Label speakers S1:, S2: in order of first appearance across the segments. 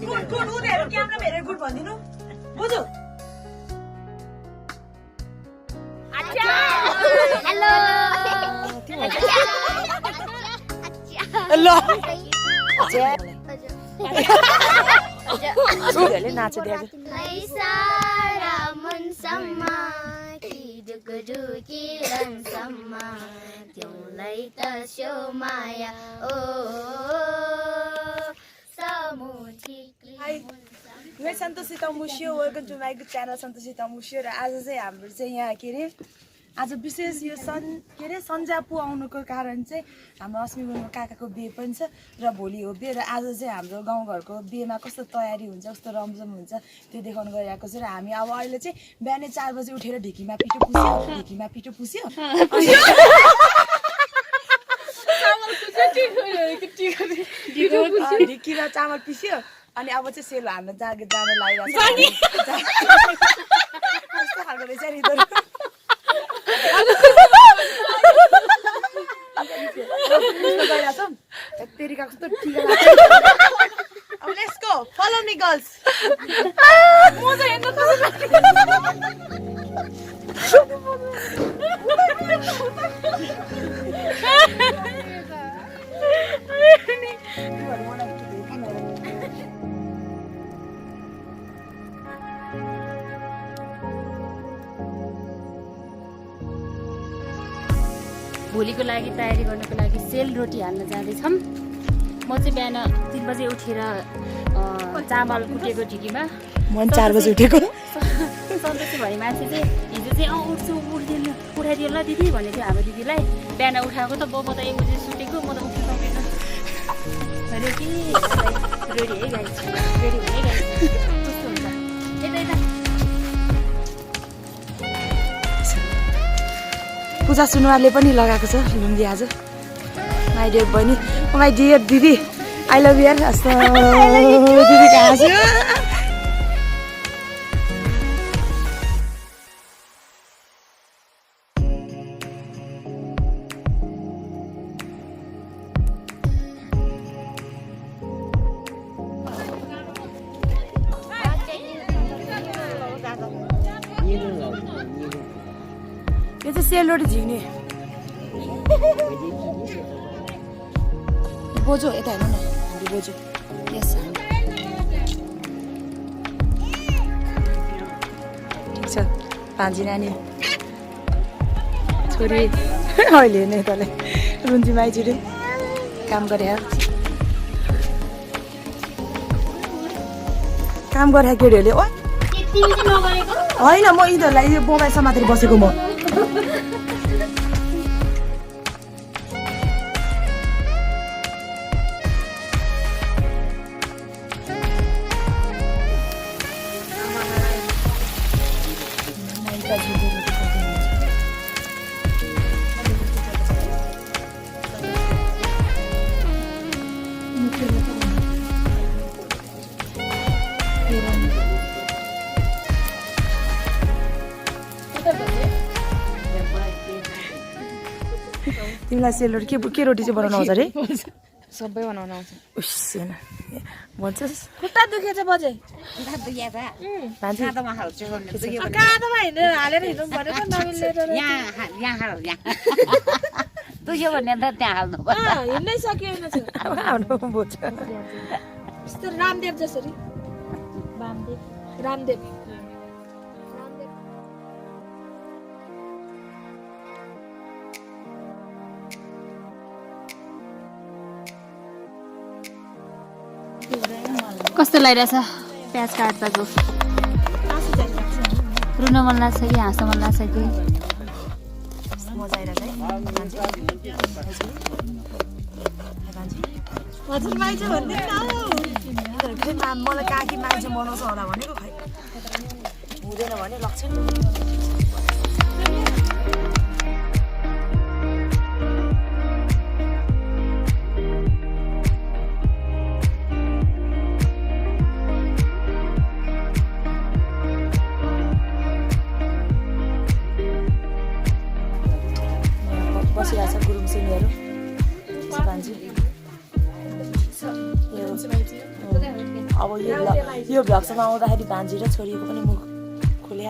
S1: Good उनीहरू camera हेरेर good भनिदिनु बुझ्यो हेलो ल नाच मैं सन्तोषी तमुसियो वेलकम टु माई च्यानल सन्तोषी तमुसियो र आज चाहिँ हाम्रो चाहिँ यहाँ के अरे आज विशेष यो के अरे सन्जापु आउनुको कारण चाहिँ हाम्रो अस्मिगुल्मा काकाको बिहे पनि छ र भोलि हो बिहे र आज चाहिँ हाम्रो गाउँघरको बिहेमा कस्तो तयारी हुन्छ कस्तो रमझम हुन्छ त्यो देखाउनु गइरहेको छ र हामी अब अहिले चाहिँ बिहानै 4 बजे उठेर ढिकीमा पिठो पुस्यो ढिकी र चामल पिस्यो अनि अब चाहिँ सेल हान्न जान लागिरहेको कस्तो खालको रहेछ नि तेरिका कस्तो ठिक अब let's go follow me girls म चाहिँ हेर्न
S2: भोलिको लागि तयारी गर्नको लागि सेल रोटी हाल्न जाँदैछौँ। म चाहिँ बिहान 3 बजे उठेर चामल कुटेको ढिकीमा
S1: म 4 बजे उठेको
S2: सन्तोषी भन्ने मान्छे चाहिँ हिजो चाहिँ उठ्छु उठाइदियो ल दिदी भने थियो हाम्रो दिदीलाई बिहान उठाएको त म त 1 बजे सुतेको म त उठ्नु सकेन अरे कि रेडी है गाइस रेडी है गाइस कस्तो हुन्छ यता
S1: पूजा सुनवारले पनि लगाएको छ लुङ्गी आज माई डियर बहिनी माई डियर दिदी आई लभ यु यार दिदी कहाँ छ यो चाहिँ सेलरोटी झिक्ने बोजू यता हेर्नु न हाम्रो बोजू यस ठिक छ भान्जी नानी छोरी अहिले हेर्ने यताले रुन्जी माइजूले काम गरे केटीहरूले ओ होइन म यिनीहरूलाई मोबाइल समातेर बसेको म तिमीलाई सेलरोटी के रोटी चाहिँ बनाउनु आउँछ अरे
S2: सबै बनाउन आउँछ
S1: उस्सेन भन्छस्
S3: खुट्टा दुखेछ बजे काँधमा हिँडेर हालेर हिँड्नु पर्यो त नमिल्ने
S2: दुख्यो भने त त्यहाँ हाल्नु
S3: हिँड्नै सकिएन
S1: बोल्छ
S3: यस्तो रामदेव जसरी रामदेव
S2: कस्तो लागिरहेछ प्याज काट्दाको रुन मन लाग्छ कि हाँस मन लाग्छ कि
S1: मजा आइरहेछ
S3: हजुर माइजू भन्दै
S1: मलाई काकी मान्छे बनाउँछ होला भनेको खै हुँदैन भने लक्षण बसिरहेको छ गुरुङ सिनीहरू भान्जी अब यो भ्लगसम्म आउँदाखेरि भान्जी र छोरीको पनि मुख खोले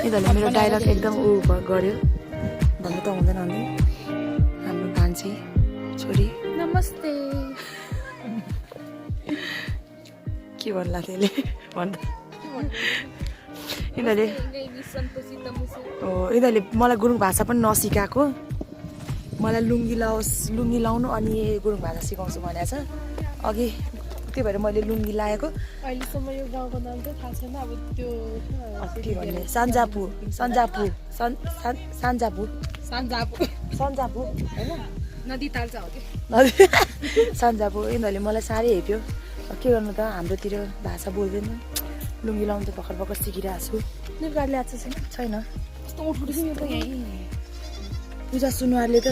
S1: यिनीहरूले मेरो डायलग एकदम गर्यो भन्नु त हुँदैन नि हाम्रो भान्जी छोरी
S3: नमस्ते
S1: के भन्ला त्यसले भन्दा यिनीहरूले मलाई गुरुङ भाषा पनि नसिकाएको मलाई लुङ्गी लाउनु अनि गुरुङ भाषा सिकाउँछु भनेको छ अघि त्यही भएर मैले लुङ्गी लाएको
S3: अहिलेसम्म यो गाउँको नाम चाहिँ थाहा छैन अब त्यो
S1: के भन्ने सन्जापु होइन
S3: नदी ताल्छ हो कि
S1: सन्जापु यिनीहरूले मलाई साह्रै हेप्यो के गर्नु त हाम्रोतिर भाषा बोल्दैन लुङ्गी लाउनु त भर्खर सिकिरहेको छु
S3: नेपाली आएको छैन
S1: पूजा सुनुवारले त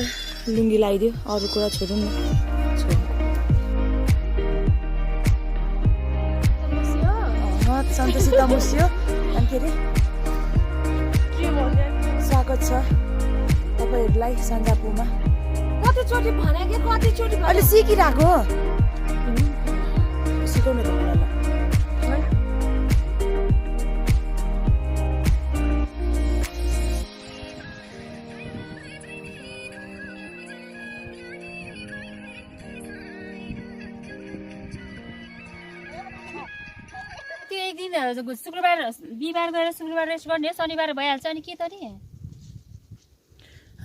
S1: लुङ्गी लगाइदियो अरू कुरा छोडौँ न सन्तोषी तमुसियो अनि के अरे स्वागत छ तपाईँहरूलाई सन्जापुमा
S3: कतिचोटि भने कि कतिचोटि
S1: अहिले सिकिरहेको सिकाउनु त मलाई
S2: एक दिन शुक्रबार बिहिबार गएर शुक्रबार रेस्ट गर्ने शनिबार भइहाल्छ अनि के त नि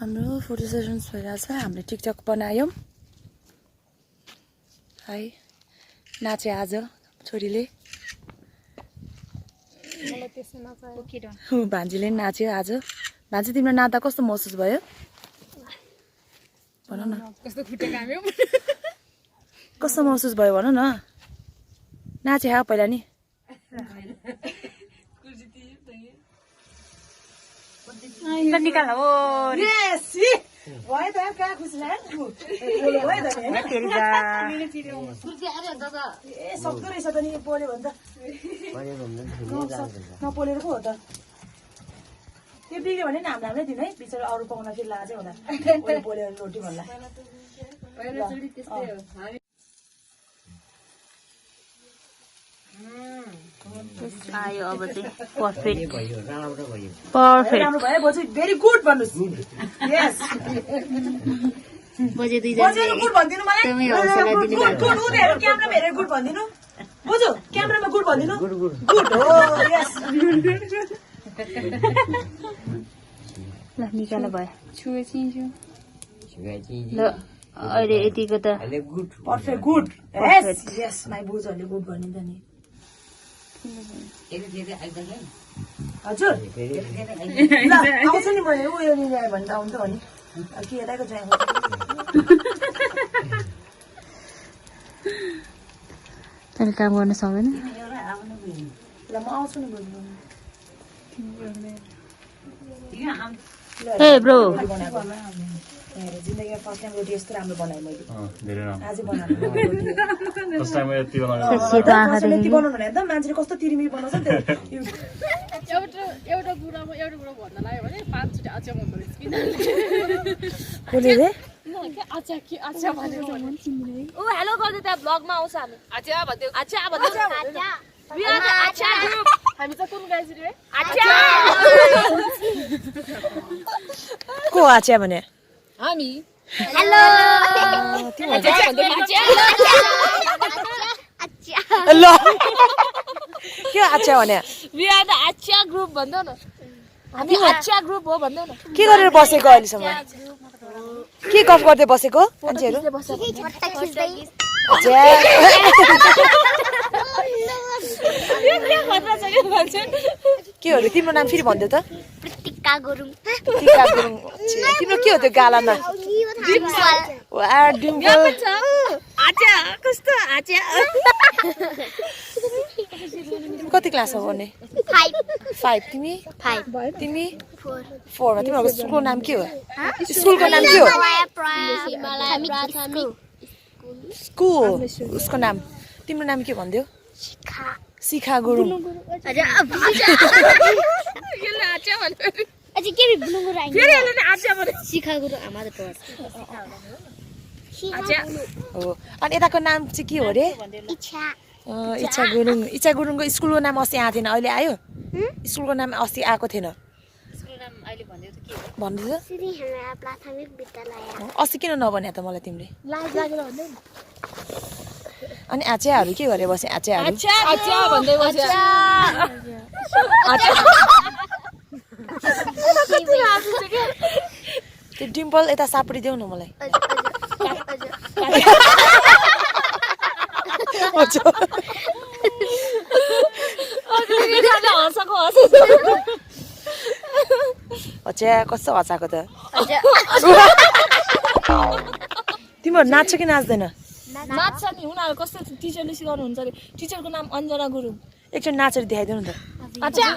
S1: हाम्रो फोटो सेसन्स भइरहेछ हामीले टिकटक बनायौँ है नाचे आज छोरीले भान्जीले पनि नाच्यो आज भान्जी तिम्रो नाच्दा कस्तो महसुस भयो भन न कस्तो महसुस भयो भन न नाचे पहिला नि
S2: निकाल हो
S1: सक्दो रहेछ त नि पोल्यो भने त नपोलेर पो हो त त्यो बिग्यो भने नि हामीलाई दिनु है बिचरा अरू पाउन फेरि लाजै होला पोलेर रोटी भन्ला
S2: आयो अब चाहिँ पर्फेक्ट
S1: राम्रो भयो बजु भेरी गुड भन्नुहोस् यस
S2: बजे
S1: बजेको गुड भनिदिनु मलाई गुड उनीहरू क्यामेरामा हेरेर गुड भनिदिनु बुझ्यो क्यामेरामा गुड भनिदिनु गुड हो यस
S2: ल निकाल भयो छुए चिन्छु ल अहिले यतिको त
S1: पर्फेक्ट गुड यस यस माई बुजहरूले गुड भन्यो त नि हजुर ल आउँछ नि मैले उयो ल्यायो भने त आउँछ भने के यताको चाहिँ
S2: तैँले काम गर्न सक्दैन
S1: ल म आउँछु नि बोल्नु
S2: ए ब्रो
S1: जिन्दगीमा फर्स्ट टाइम रोटी यस्तो राम्रो बनाएँ मैले आजै बनाएको यति बनाउनु भने त मान्छेले कस्तो तिरिमिरी बनाउँछ नि
S3: एउटा कुरामा एउटा कुरा भन्न लाग्यो भने 5 चोटि आचा भन्दो रहेछ किन
S1: कसले रे
S3: आचा के आचा भनेको ओ हेलो गर्दै त्यहाँ ब्लगमा आउँछ हामी आचा भन्दै आचा भन्दै We are the Acha group. हामी चाहिँ कुन गाइज रे आचा
S1: को आचा भने
S3: हामी
S2: हेलो
S3: आचा भन्दै आचा
S1: ल के आचा भने
S3: We are the Acha group भन्दै न हामी आचा ग्रुप हो भन्दै न
S1: के गरेर बसेको अहिलेसम्म के गफ गर्दै बसेको मान्छेहरु के हो तिम्रो नाम फेरि भन्दै त
S4: टिक्का गुरुङ
S1: तिम्रो के हो त्यो गालामा डिम्पल
S3: आचा कस्तो आचा
S1: कति क्लास हो गर्ने 5 तिमी 4 तिमी 4 मा तिम्रो स्कुलको नाम के हो स्कुलको नाम के हो स्कुल उसको नाम तिम्रो नाम के भन्दियो शिखा गुरुङ
S4: अझै के बुनुगु राइ
S3: फेरि यसले नि आच्या भने
S4: शिखा गुरु आमाले पढ्छ
S3: आच्या
S1: हो अनि यताको नाम चाहिँ के हो रे
S4: इच्छा
S1: इच्छा गुरुङको स्कुलको नाम अस्ति आएको थिएन अहिले आयो स्कुलको नाम अस्ति आएको थिएन
S2: स्कुल नाम अहिले भन्दै त के हो
S1: भन्दैछ
S4: श्री हेमा प्राथमिक विद्यालय
S1: अस्ति किन नभने त मलाई तिमीले
S3: लाज लागेर भन्दै नि
S1: अनि आच्याहरू के गरे बसे आच्याहरू
S3: आच्या भन्दै बस्यो
S1: त्यो डिम्पल यता सापडिदेऊ न मलाई अच्छा कस्तो हँसाएको त तिमीहरू नाच्छ कि नाच्दैन
S3: नाच्छ नि उनीहरू कस्तो टिचरले सिकाउनु हुन्छ अरे टिचरको नाम अञ्जना गुरुङ
S1: एकचोटि नाचेर देखाइदेऊ न त
S3: आच्या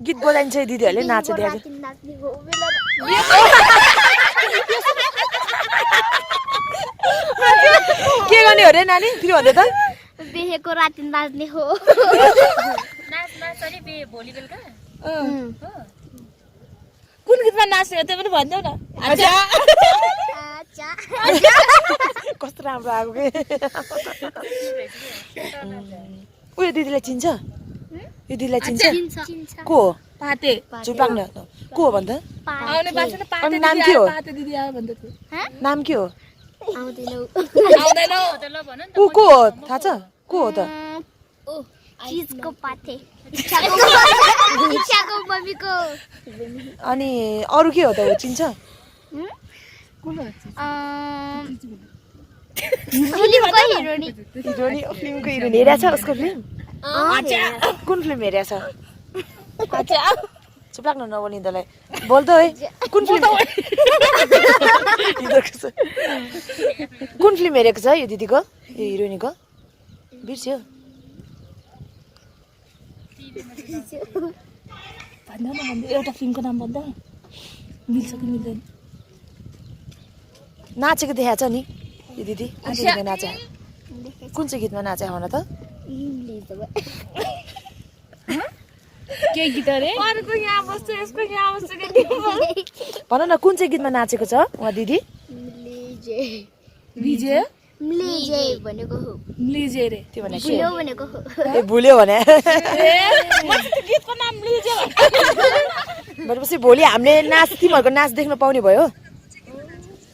S1: गीत बोलाइन्छ दिदीहरूले नाचेर देखाइदेऊ के गर्ने हो रे नानी फेरि भन्दै त
S4: बिहेको राति नाच्ने हो
S2: नाच अरे भोलि बेलुका
S3: कुन गीतमा नाच्ने हो त्यो पनि भनिदेऊ न आच्या
S1: कस्तो राम्रो आएको के उयो दिदीलाई चिन्छ यो दिदीलाई चिन्छ को हो
S3: पाते
S1: चुपाङ न को हो भन्छ
S3: आउने बाछा न पाते
S1: अनि नाम के हो
S3: पाते दिदी आयो भन्दै थियो
S1: नाम के हो
S3: आउँदैनौ
S2: ल भन नि
S1: ऊ को हो थाहा छ को हो त
S4: चीजको पाथे इच्छाको मम्मीको
S1: अनि अरू के हो त ऊ चिन्छ
S4: फिल्मको हिरोनी
S1: फिल्मको हिरोइन हेरेको छ उसको फिल्म कुन फिल्म हेरेको छ चुप लाग्नु नबोल्ने तँलाई बोल्दो है कुन फिल्म कुन फिल्म हेरेको छ यो दिदीको यो हिरोइनीको बिर्स्यो
S3: भन्दा न भन्दै एउटा फिल्मको नाम भन्दा मिल्छ कि मिल्दैन
S1: नाचेको देखाएको छ नि यो दिदी कुन चाहिँ गीतमा नाचे कुन चाहिँ गीतमा नाचे भन त
S3: के गीत अरे अरूको यहाँ बस्छ यसको यहाँ बस्छ
S1: भन न कुन चाहिँ गीतमा नाचेको छ उहाँ दिदी
S3: विजय
S4: म्लिजे भनेको हो
S3: म्लिजे रे
S1: त्यो भने
S4: बुलो भनेको हो
S1: ए भुल्यो भने
S3: मैले त गीतको नाम म्लिजे
S1: भनेपछि भोलि हामीले नाच तिमीहरूको नाच देख्न पाउने भयो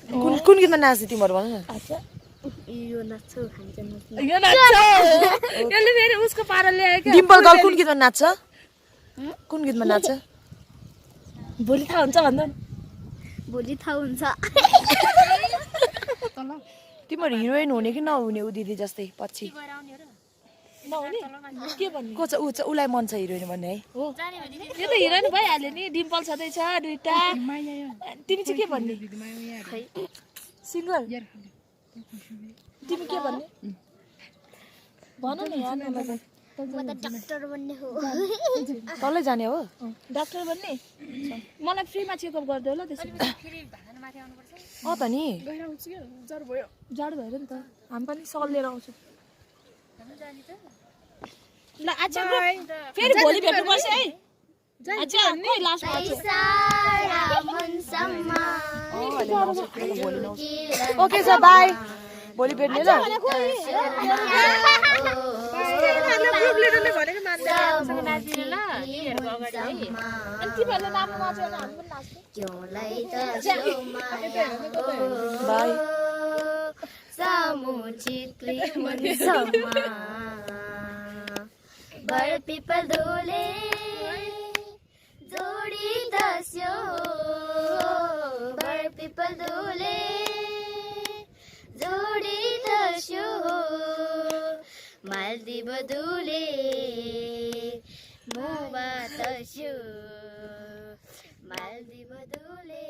S1: कुन कुन गीतमा नाच्छ तिमीहरू भन न
S4: यो नाच्छु खान्छ नाच्नु
S3: यो नाच्छ यसले फेरि उसको पारा ल्यायो के
S1: डिम्पल गर्ल कुन गीतमा नाच्छ कुन गीतमा नाच्छ
S3: भोलि थाहा हुन्छ भन्दा
S4: भोलि थाहा हुन्छ
S1: तिमीहरू हिरोइन हुने कि नहुने ऊ दिदी जस्तै पछि
S3: नहुने के भन्ने
S1: को छ ऊ छ उसलाई मन छ हिरोइन भन्ने है
S3: हो यो त हिरोइन भइहाल्यो नि डिम्पल छँदैछ दुईटा तिमी चाहिँ के भन्ने सिङ्गल तिमी के भन्ने भन न यार मलाई
S4: म त डाक्टर बन्ने हो
S1: तलै जाने हो
S3: डाक्टर बन्ने मलाई फ्रीमा चेकअप गरिदेऊ ल त्यसो
S1: अँ त नि
S3: जाडो भयो नि त हामी पनि सल लिएर आउँछौँ ल आच्छा फेरि भोलि भेट्नुपर्छ है आच्छा कोही लास्टमा
S1: ओके सर बाई भोलि भेट्ने ल
S3: तिमीहरूले नाच्नु नाच्यो भने हामी पनि नाच्छौँ
S1: बाई
S4: बर पिपल धोले जोडी दस्यो बर पिपल धोले जोडी दस्यो मालदिव धुले मुवा दस्यो मालदिव धुले